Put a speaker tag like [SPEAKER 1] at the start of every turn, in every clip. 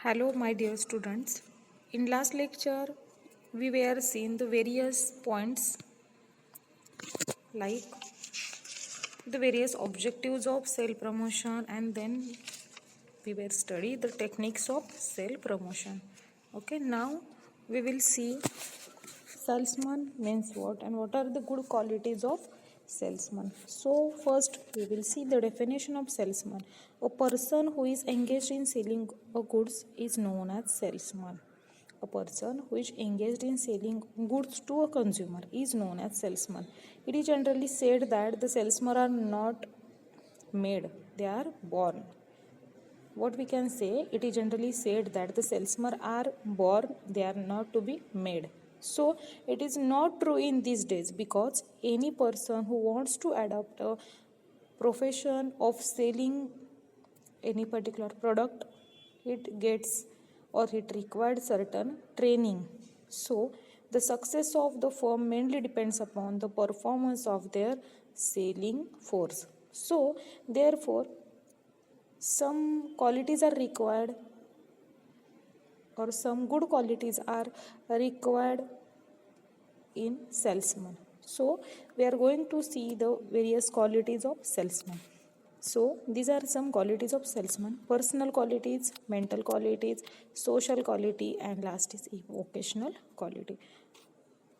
[SPEAKER 1] Hello, my dear students. In last lecture, we were seeing the various points like the various objectives of self promotion, and then we were study the techniques of self promotion. Okay, now we will see salesman means what and what are the good qualities of salesman. So first we will see the definition of salesman. A person who is engaged in selling a goods is known as salesman. A person who is engaged in selling goods to a consumer is known as salesman. It is generally said that the salesmen are not made, they are born. What we can say, it is generally said that the salesmen are born, they are not to be made. So it is not true in these days, because any person who wants to adopt a profession of selling any particular product, it gets or it required certain training. So the success of the firm mainly depends upon the performance of their selling force. So therefore some qualities are required, or some good qualities are required in salesman. So we are going to see the various qualities of salesman. So these are some qualities of salesman: personal qualities, mental qualities, social quality, and last is vocational quality.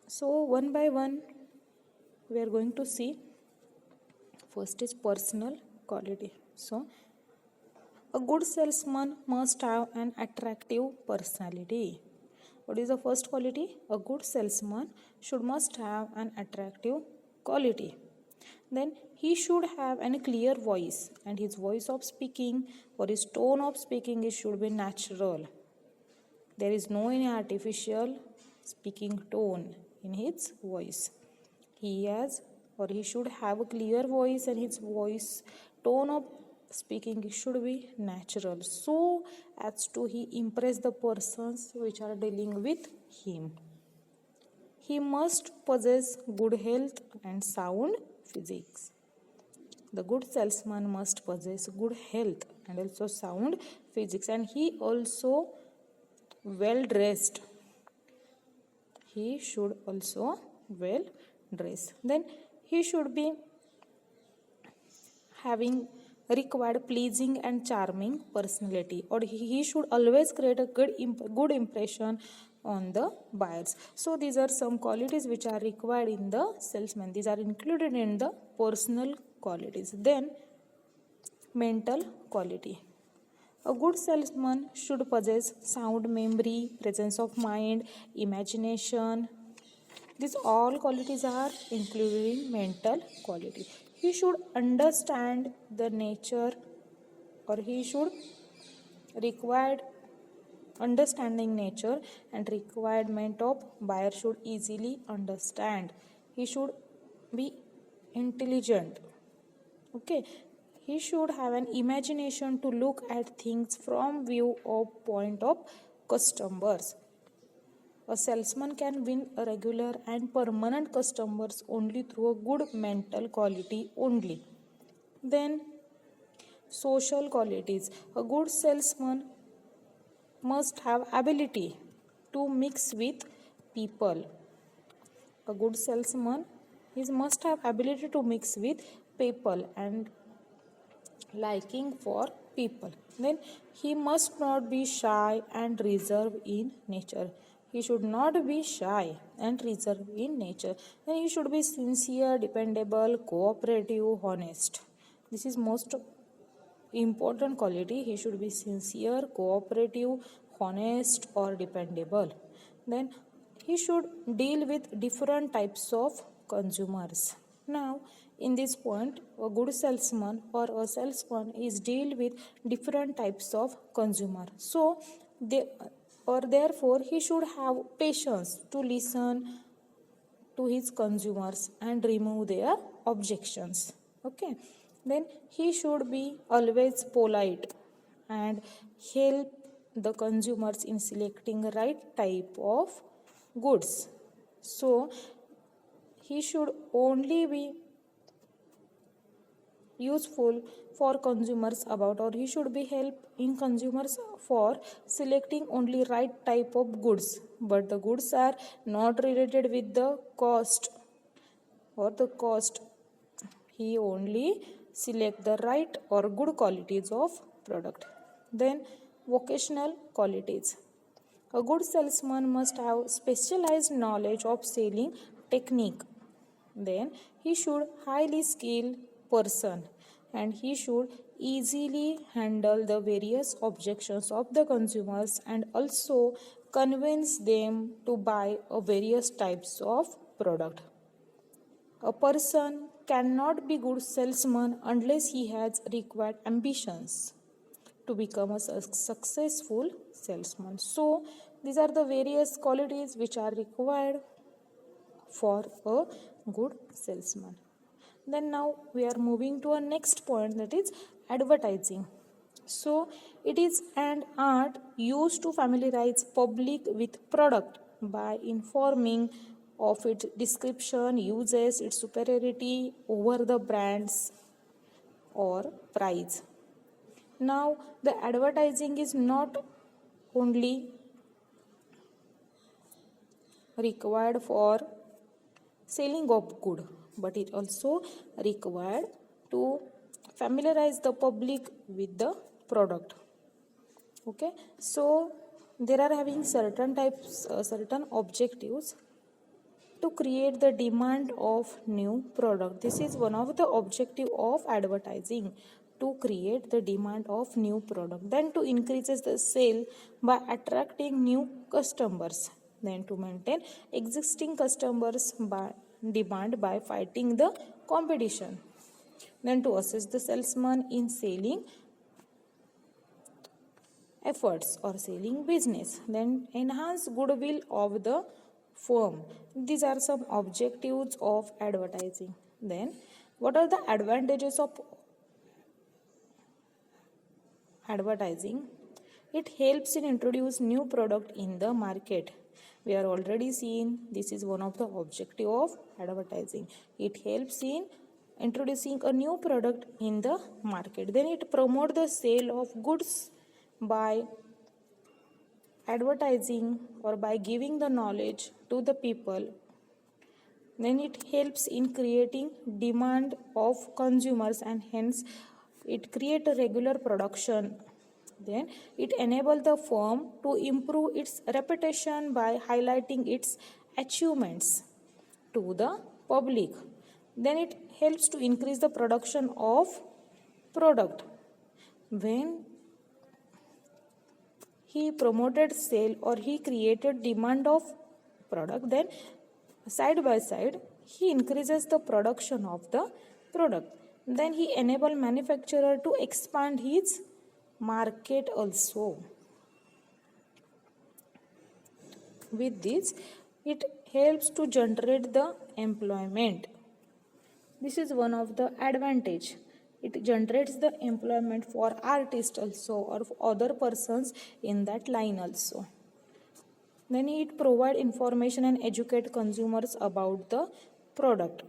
[SPEAKER 1] So one by one we are going to see. First is personal quality. So a good salesman must have an attractive personality. What is the first quality? A good salesman must have an attractive quality. Then he should have a clear voice, and his voice of speaking or his tone of speaking should be natural. There is no any artificial speaking tone in his voice. He should have a clear voice, and his voice tone of speaking should be natural, so as to he impress the persons which are dealing with him. He must possess good health and sound physics. The good salesman must possess good health and also sound physics, and he also well dressed. He should also well dressed. Then he should be having required pleasing and charming personality, or he should always create a good impression on the buyers. So these are some qualities which are required in the salesman. These are included in the personal qualities. Then mental quality. A good salesman should possess sound memory, presence of mind, imagination. These all qualities are included in mental quality. He should understand the nature, or he should required understanding nature and requirement of buyer should easily understand. He should be intelligent. Okay, he should have an imagination to look at things from view of point of customers. A salesman can win a regular and permanent customers only through a good mental quality only. Then social qualities. A good salesman must have ability to mix with people. A good salesman must have ability to mix with people and liking for people. Then he must not be shy and reserved in nature. He should not be shy and reserved in nature. Then he should be sincere, dependable, cooperative, honest. This is most important quality. He should be sincere, cooperative, honest, or dependable. Then he should deal with different types of consumers. Now in this point, a good salesman or a salesman is deal with different types of consumer. So therefore he should have patience to listen to his consumers and remove their objections. Okay, then he should be always polite and help the consumers in selecting right type of goods. So he should only be useful for consumers about, or he should be help in consumers for selecting only right type of goods, but the goods are not related with the cost or the cost. He only select the right or good qualities of product. Then vocational qualities. A good salesman must have specialized knowledge of selling technique. Then he should highly skilled person, and he should easily handle the various objections of the consumers and also convince them to buy a various types of product. A person cannot be good salesman unless he has required ambitions to become a successful salesman. So these are the various qualities which are required for a good salesman. Then now we are moving to a next point, that is advertising. So it is an art used to familiarize public with product by informing of its description, uses, its superiority over the brands or price. Now the advertising is not only required for selling of good, but it also required to familiarize the public with the product. Okay, so there are having certain types, certain objectives to create the demand of new product. This is one of the objective of advertising, to create the demand of new product, then to increases the sale by attracting new customers, then to maintain existing customers by demand by fighting the competition, then to assist the salesman in selling efforts or selling business, then enhance goodwill of the firm. These are some objectives of advertising. Then what are the advantages of advertising? It helps in introduce new product in the market. We are already seeing this is one of the objective of advertising. It helps in introducing a new product in the market. Then it promote the sale of goods by advertising or by giving the knowledge to the people. Then it helps in creating demand of consumers, and hence it create a regular production. Then it enable the firm to improve its reputation by highlighting its achievements to the public. Then it helps to increase the production of product. When he promoted sale or he created demand of product, then side by side he increases the production of the product. Then he enable manufacturer to expand his market also. With this it helps to generate the employment. This is one of the advantage. It generates the employment for artists also, or for other persons in that line also. Then it provide information and educate consumers about the product.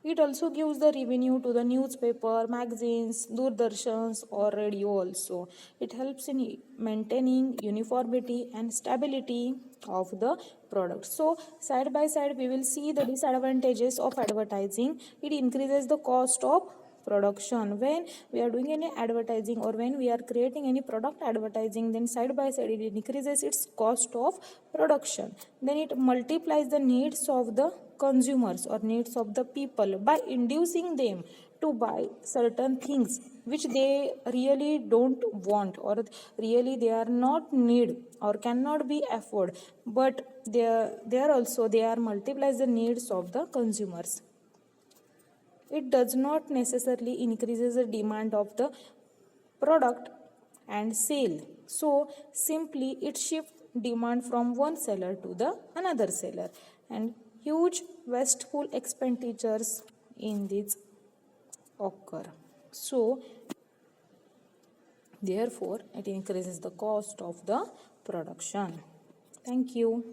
[SPEAKER 1] It also gives the revenue to the newspaper, magazines, doordarshans or radio also. It helps in maintaining uniformity and stability of the product. So side by side we will see the disadvantages of advertising. It increases the cost of production. When we are doing any advertising or when we are creating any product advertising, then side by side it increases its cost of production. Then it multiplies the needs of the consumers or needs of the people by inducing them to buy certain things which they really don't want, or really they are not need or cannot be afford, but they are multiplies the needs of the consumers. It does not necessarily increases the demand of the product and sale. So simply it shifts demand from one seller to the another seller, and huge wasteful expenditures in this occur. So therefore it increases the cost of the production. Thank you.